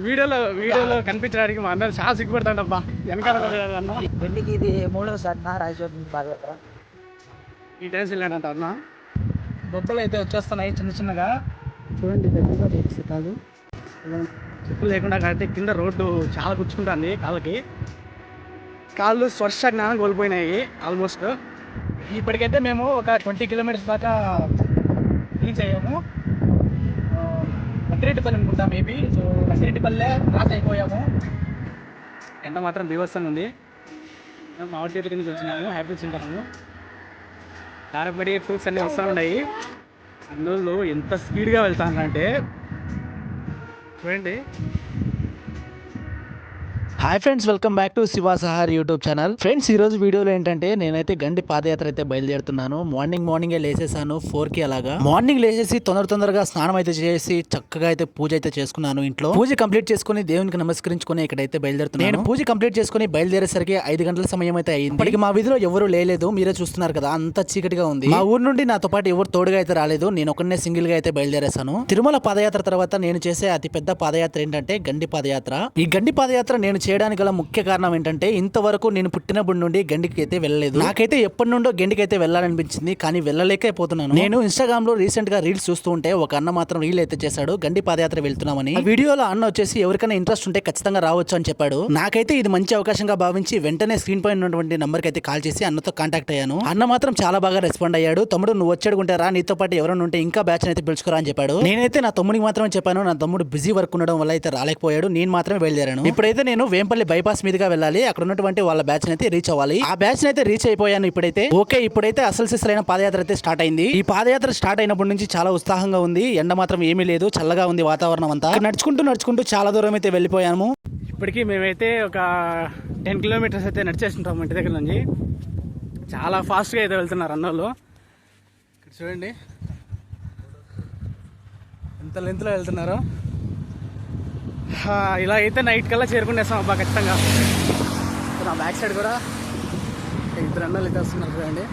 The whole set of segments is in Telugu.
వీడియోలో కనిపించడానికి మా అందరూ చాలా సిగ్గుపడతాడబ్బా వెనకాల అన్న. పెళ్లికి ఇది మూడోసారి నా రాయచోటి నుంచి బాగా ఈ టైమ్స్ వెళ్ళాడంట అన్న. బొబ్బలు అయితే వచ్చేస్తున్నాయి చిన్న చిన్నగా. చూడండి దగ్గరగా తెలిసి కాదు చెప్పులు లేకుండా కాబట్టి కింద రోడ్డు చాలా గుచ్చుకుంటుంది కాళ్ళు స్పర్శ జ్ఞానం కోల్పోయినాయి ఆల్మోస్ట్. ఇప్పటికైతే మేము ఒక 20 కిలోమీటర్స్ దాకా రీచ్ అయ్యాము. మద్దిరెడ్డిపల్లి అనుకుంటా మేబీ. సో మద్దిరెడ్డిపల్లె క్రాస్ అయిపోయాము. ఎండ మాత్రం బీభత్సంగా ఉంది. మేము మామిడి చెట్ల కింద వచ్చినాము, హ్యాపీస్ తింటాము. దారిపడి ఫ్రూట్స్ అన్నీ వస్తూ ఉన్నాయి. అందులో ఎంత స్పీడ్గా వెళ్తానంటే చూడండి. Hi friends, welcome back to Shiva Sahar YouTube channel. Friends, ఈరోజు వీడియోలో ఏంటంటే నేనైతే గండి పాదయాత్ర అయితే బయలుదేరుతున్నాను. మార్నింగే లేసేసాను 4కి అలాగా. మార్నింగ్ లేచేసి తొందరగా స్నానం అయితే చేసి చక్కగా అయితే పూజ అయితే చేసుకున్నాను. ఇంట్లో పూజ కంప్లీట్ చేసుకుని దేవునికి నమస్కరించుకుని ఇక్కడైతే బయలుదేరుతున్నాను. నేను పూజ కంప్లీట్ చేసుకుని బయలుదేరేసరికి 5 గంటల సమయం అయితే అయింది. ఇప్పటికి మా వీధిలో ఎవరు లేదు, మీరే చూస్తున్నారు కదా, అంత చీకటిగా ఉంది. మా ఊరు నుండి నాతో పాటు ఎవరు తోడుగా అయితే రాలేదు. నేను ఒకనే సింగిల్ గా అయితే బయలుదేరేసాను. తిరుమల పాదయాత్ర తర్వాత నేను చేసే అతి పెద్ద పాదయాత్ర ఏంటంటే గండి పాదయాత్ర. ఈ గండి పాదయాత్ర నేను చేయడానికి గల ముఖ్య కారణం ఏంటంటే ఇంతవరకు నేను పుట్టినప్పటి నుండి గండికి అయితే వెళ్ళలేదు. నాకైతే ఎప్పటి నుండో గండికి అయితే వెళ్ళాలనిపించింది, కానీ వెళ్ళలేకపోతున్నాను. నేను ఇన్స్టాగ్రామ్ లో రీసెంట్ గా రీల్స్ చూస్తూ ఉంటే ఒక అన్న మాత్రం రీల్ అయితే చేశాడు, గండి పాదయాత్ర వెళ్తున్నామని. ఆ వీడియోలో అన్న వచ్చేసి ఎవరికైనా ఇంట్రెస్ట్ ఉంటే ఖచ్చితంగా రావచ్చు అని చెప్పాడు. నాకైతే ఇది మంచి అవకాశంగా భావించి వెంటనే స్క్రీన్ పైన ఉన్నటువంటి నంబర్ కి అయితే కాల్ చేసి అన్నతో కాంటాక్ట్ అయ్యాను. అన్న మాత్రం చాలా బాగా రెస్పాండ్ అయ్యాడు. తమ్ముడు, నువ్వు వచ్చాడుకుంటే రా, నీతో పాటు ఎవరైనా ఉంటే ఇంకా బ్యాచ్ అయితే పిలుచుకోరా అని చెప్పాడు. నేనైతే నా తమ్ముడికి మాత్రమే చెప్పాను. నా తమ్ముడు బిజీ వర్క్ ఉండడం వల్ల అయితే రాలేకపోయాడు. నేను మాత్రమే బయలుదేరాను. ఇప్పుడైతే నేను వేంపల్లి బైపాస్ మీదుగా వెళ్ళాలి. అక్కడ ఉన్నటువంటి వాళ్ళ బ్యాచ్ అయితే రీచ్ అవ్వాలి. ఆ బ్యాచ్ అయితే రీచ్ అయిపోయాను. ఇప్పుడైతే అసలు సిసలైన పాదయాత్ర అయితే స్టార్ట్ అయింది. ఈ పాదయాత్ర స్టార్ట్ అయినప్పటి నుంచి చాలా ఉత్సాహంగా ఉంది. ఎండ మాత్రం ఏమీ లేదు, చల్లగా ఉంది వాతావరణం అంతా. నడుచుకుంటూ చాలా దూరం అయితే వెళ్ళిపోయాము. ఇప్పటికీ మేమైతే ఒక 10 కిలోమీటర్స్ అయితే నడిచేస్తుంటాము ఇంటి దగ్గర నుంచి. చాలా ఫాస్ట్గా అయితే వెళ్తున్నారు అన్నోళ్ళు. ఇక్కడ చూడండి ఎంత లెంత్లో వెళ్తున్నారు. ఇలా అయితే నైట్ కల్లా చేరుకునేస్తాం అబ్బా ఖచ్చితంగా. నా బ్యాక్ సైడ్ కూడా 2 అన్నలు అయితే వస్తున్నారు చూడండి.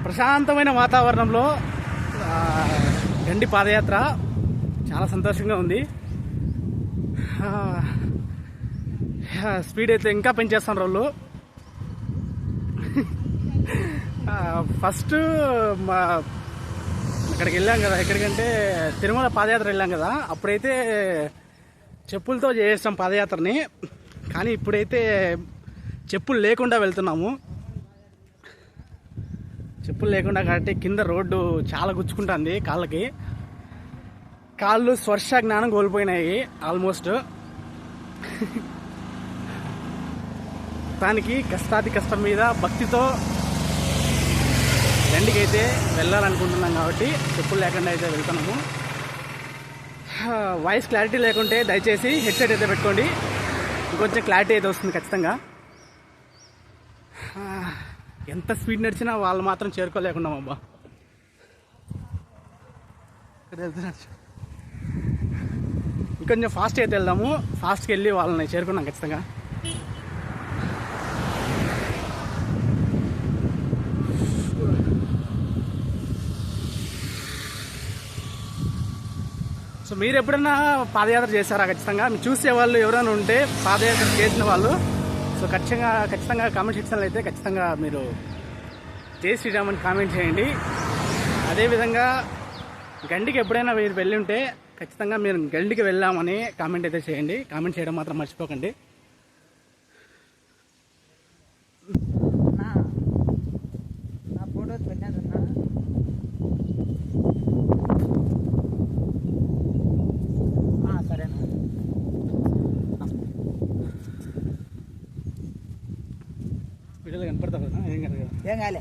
ప్రశాంతమైన వాతావరణంలో గండి పాదయాత్ర చాలా సంతోషంగా ఉంది. స్పీడ్ అయితే ఇంకా పెంచేస్తున్నారు వాళ్ళు. ఫస్ట్ అక్కడికి వెళ్ళాం కదా, ఎక్కడికంటే తిరుమల పాదయాత్ర వెళ్ళాం కదా, అప్పుడైతే చెప్పులతో చేసాం పాదయాత్రని. కానీ ఇప్పుడైతే చెప్పులు లేకుండా వెళ్తున్నాము. చెప్పులు లేకుండా కాబట్టి కింద రోడ్డు చాలా గుచ్చుకుంటుంది కాళ్ళు స్పర్శ జ్ఞానం కోల్పోయినాయి ఆల్మోస్ట్. దానికి కష్టం మీద భక్తితో గండికైతే వెళ్ళాలనుకుంటున్నాం కాబట్టి చెప్పులు లేకుండా అయితే వెళ్తున్నాము. వాయిస్ క్లారిటీ లేకుంటే దయచేసి హెడ్సెట్ అయితే పెట్టుకోండి, ఇంకొంచెం క్లారిటీ అయితే వస్తుంది ఖచ్చితంగా. ఎంత స్పీడ్ నడిచినా వాళ్ళు మాత్రం చేరుకోలేకున్నాం అబ్బా. ఇంకొంచెం ఫాస్ట్ అయితే వెళ్దాము. ఫాస్ట్కి వెళ్ళి వాళ్ళని చేరుకున్నాం ఖచ్చితంగా. సో మీరు ఎప్పుడైనా పాదయాత్ర చేశారా? ఖచ్చితంగా మీరు చూసే వాళ్ళు ఎవరైనా ఉంటే పాదయాత్ర చేసిన వాళ్ళు, సో ఖచ్చితంగా కామెంట్ సెక్షన్లో అయితే ఖచ్చితంగా మీరు జై శ్రీరామ్ అని కామెంట్ చేయండి. అదేవిధంగా గండికి ఎప్పుడైనా మీరు వెళ్ళి ఉంటే ఖచ్చితంగా మీరు గండికి వెళ్ళామని కామెంట్ అయితే చేయండి. కామెంట్ చేయడం మాత్రం మర్చిపోకండి. వీడియోలో కనపడతావు కదా, ఏం కాలే.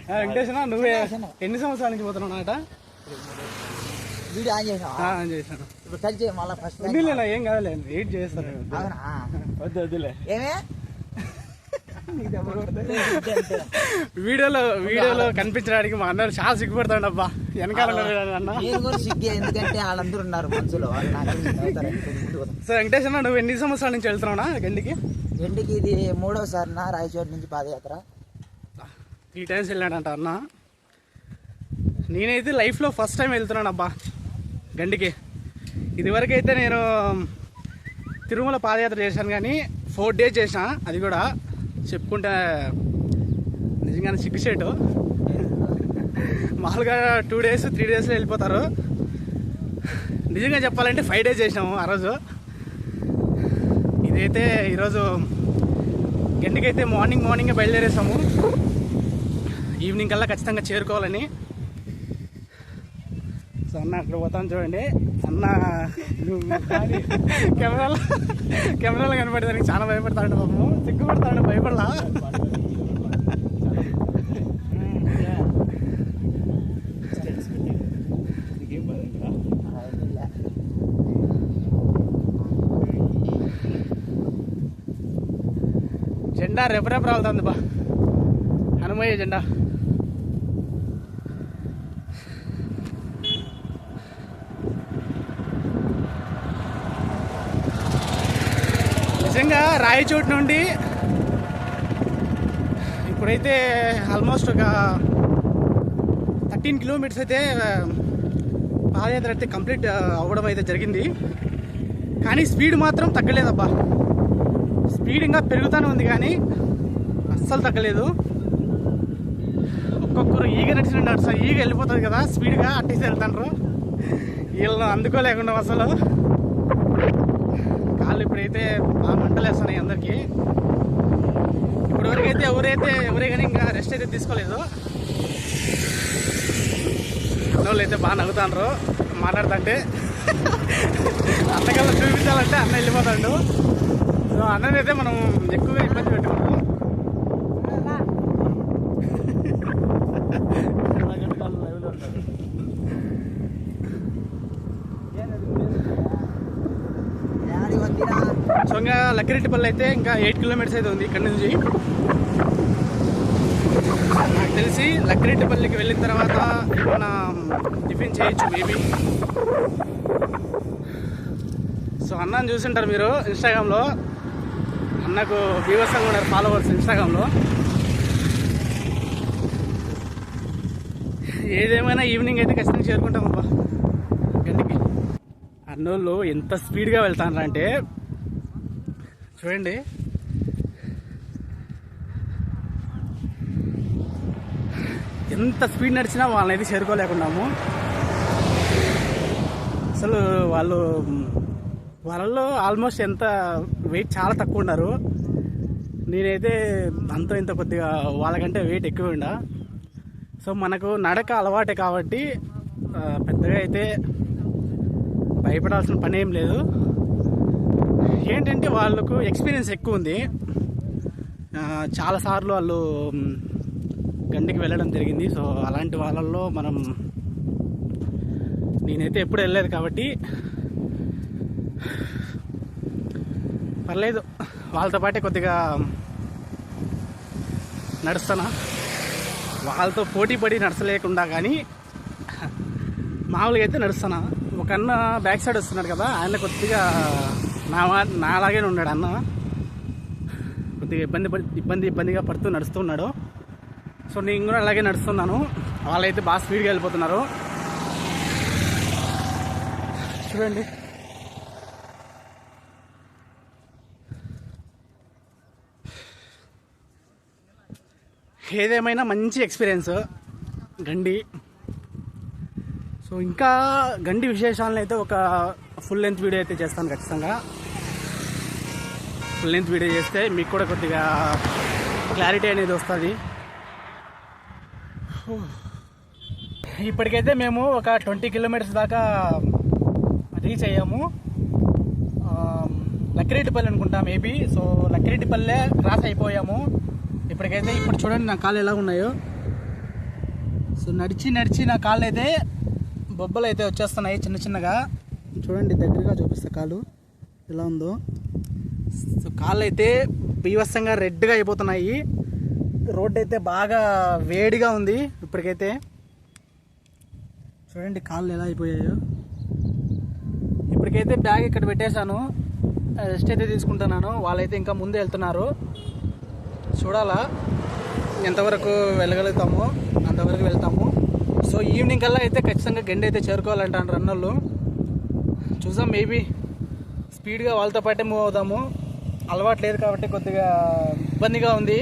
వెంకటేశ్వర, నువ్వే ఎన్ని సంవత్సరాల నుంచి పోతున్నావు అట? ఆన్ చేశాను. వద్దులే, ఏం కాదులే, వెయిట్ చేస్తాను. వద్దులే. వీడియోలో కనిపించడానికి మా అన్న చాలా సిగ్గుపడతాడు అబ్బా వెనకాల అన్న. ఎందుకంటే వాళ్ళందరూ ఉన్నారు మనుషులు. సో వెంకటేశ్వర, నువ్వు ఎన్ని సంవత్సరాల నుంచి వెళ్తున్నావునా గండికి? ఇది మూడోసారి నా రాయచోటి నుంచి పాదయాత్ర. 3 టైమ్స్ వెళ్ళాడంట అన్న. నేనైతే లైఫ్లో ఫస్ట్ టైం వెళ్తున్నాను అబ్బా గండికి. ఇదివరకైతే నేను తిరుమల పాదయాత్ర చేశాను కానీ 4 days చేసిన, అది కూడా చెప్పుకుంటే నిజంగానే సిగ్గుచేటు. మామూలుగా 2 days 3 daysలో వెళ్ళిపోతారు. నిజంగా చెప్పాలంటే 5 days చేసినాము ఆ రోజు. ఇదైతే ఈరోజు గండికైతే మార్నింగే బయలుదేరేసాము, ఈవినింగ్ కల్లా ఖచ్చితంగా చేరుకోవాలని. సో అన్న అక్కడ పోతాను చూడండి. అన్న కెమెరాలో కనపడేదానికి చాలా భయపడతాడు పాపము, సిగ్గుపడతాడు, భయపడలా. జెండా రెపరెప రాలుతుంది బా, హనుమయ్య జెండా. నిజంగా రాయచోటు నుండి ఇప్పుడైతే ఆల్మోస్ట్ ఒక 13 kilometers అయితే పాదయాత్ర అయితే కంప్లీట్ అవ్వడం అయితే జరిగింది. కానీ స్పీడ్ మాత్రం తగ్గలేదబ్బా. స్పీడ్ ఇంకా పెరుగుతూనే ఉంది కానీ అస్సలు తగ్గలేదు. ఒక్కొక్కరు ఈగ నడిచినట్టు ఈగ వెళ్ళిపోతుంది కదా స్పీడ్గా, అట్టేసి వెళ్తాండ్రు. వీళ్ళు అందుకోలేకుండా అసలు కాళ్ళు ఇప్పుడైతే బాగా మంటలు వేస్తున్నాయి అందరికీ. ఇప్పటివరకు అయితే ఎవరే కానీ ఇంకా రెస్ట్ అయితే తీసుకోలేదు. అన్నోళ్ళు అయితే బాగా నవ్వుతాండ్రు మాట్లాడుతుంటే. అన్నకల్లా చూపించాలంటే అన్న వెళ్ళిపోతాడు. సో అన్ననైతే మనం ఎక్కువగా ఇబ్బంది పెట్టుకున్నాము. సో ఇంకా లక్కిరెడ్డిపల్లి అయితే ఇంకా 8 kilometers అయితే ఉంది ఇక్కడ నుంచి. నాకు తెలిసి లక్కిరెడ్డిపల్లికి వెళ్ళిన తర్వాత ఏమైనా టిఫిన్ చేయొచ్చు మేబీ. సో అన్నని చూసింటారు మీరు ఇన్స్టాగ్రామ్లో, అన్నకు బీభత్సంగా ఉన్నారు ఫాలోవర్స్ ఇన్స్టాగ్రామ్లో. ఏదేమైనా ఈవినింగ్ అయితే ఖచ్చితంగా చేరుకుంటాం అబ్బా గండికి. అన్నోళ్ళు ఎంత స్పీడ్గా వెళ్తానంటే చూడండి. ఎంత స్పీడ్ నడిచినా వాళ్ళనైతే చేరుకోలేకున్నాము. అసలు వాళ్ళలో ఆల్మోస్ట్ ఎంత వెయిట్ చాలా తక్కువ ఉన్నారు. నేనైతే అంతో ఇంత కొద్దిగా వాళ్ళకంటే వెయిట్ ఎక్కువ ఉండా. సో మనకు నడక అలవాటే కాబట్టి పెద్దగా అయితే భయపడాల్సిన పని ఏం లేదు. ఏంటంటే వాళ్ళకు ఎక్స్పీరియన్స్ ఎక్కువ ఉంది. చాలాసార్లు వాళ్ళు గండికి వెళ్ళడం జరిగింది. సో అలాంటి వాళ్ళల్లో నేనైతే ఎప్పుడు వెళ్ళలేదు కాబట్టి పర్లేదు, వాళ్ళతో పాటే కొద్దిగా నడుస్తానా. వాళ్ళతో పోటీ పడి నడచలేకుండా కానీ మామూలుగా అయితే నడుస్తానా. ఒక అన్న బ్యాక్ సైడ్ వస్తున్నాడు కదా, ఆయన కొద్దిగా నాలాగే ఉన్నాడు అన్న. కొద్దిగా ఇబ్బందిగా పడుతూ నడుస్తున్నాడు. సో నేను కూడా అలాగే నడుస్తున్నాను. వాళ్ళైతే బాగా స్పీడ్గా వెళ్ళిపోతున్నారు చూడండి. ఏదేమైనా మంచి ఎక్స్పీరియన్స్ గండి. సో ఇంకా గండి విశేషాలను అయితే ఒక ఫుల్ లెంత్ వీడియో అయితే చేస్తాను ఖచ్చితంగా. ఫుల్ లెంత్ వీడియో చేస్తే మీకు కూడా కొద్దిగా క్లారిటీ అనేది వస్తుంది. ఇప్పటికైతే మేము ఒక 20 kilometers దాకా రీచ్ అయ్యాము. లక్కిరెడ్డిపల్లి అనుకుంటా మేబీ. సో లక్కిరెడ్డిపల్లె క్రాస్ అయిపోయాము ఇప్పటికైతే. ఇప్పుడు చూడండి నా కాళ్ళు ఎలా ఉన్నాయో. సో నడిచి నా కాళ్ళు అయితే బొబ్బలు అయితే వచ్చేస్తున్నాయి చిన్నగా. చూడండి దగ్గరగా చూపిస్తా కాలు ఎలా ఉందో. సో కాళ్ళు అయితే బీభత్సంగా రెడ్గా అయిపోతున్నాయి. రోడ్డు అయితే బాగా వేడిగా ఉంది ఇప్పటికైతే. చూడండి కాళ్ళు ఎలా అయిపోయాయో. ఇప్పటికైతే బ్యాగ్ ఇక్కడ పెట్టేశాను, రెస్ట్ అయితే తీసుకుంటున్నాను. వాళ్ళైతే ఇంకా ముందే వెళ్తున్నారు. చూడాలా ఎంతవరకు వెళ్ళగలుగుతామో అంతవరకు వెళ్తాము. సో ఈవినింగ్ కల్లా అయితే ఖచ్చితంగా గండి అయితే చేరుకోవాలంటారు రన్నర్లు. చూసాం, మేబీ స్పీడ్గా వాళ్ళతో పాటే మూవ్ అవుదాము. అలవాటు లేదు కాబట్టి కొద్దిగా ఇబ్బందిగా ఉంది,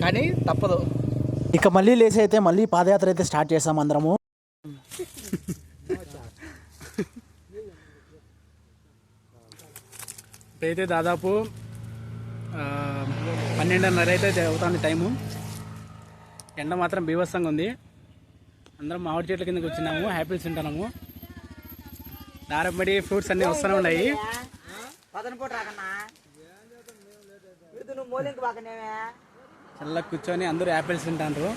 కానీ తప్పదు. ఇక మళ్ళీ లేచి అయితే మళ్ళీ పాదయాత్ర అయితే స్టార్ట్ చేసాం అందరము. ఇప్పుడైతే దాదాపు 12:30 అయితే అవుతుంది టైము. ఎండ మాత్రం బీభత్సంగా ఉంది. అందరం మామిడి చెట్ల కిందకి వచ్చినాము, హ్యాపీల్స్ తింటున్నాము. దారపడి ఫ్రూట్స్ అన్నీ వస్తూనే ఉన్నాయి. చల్ల కూర్చొని అందరూ యాపిల్స్ తింటారు.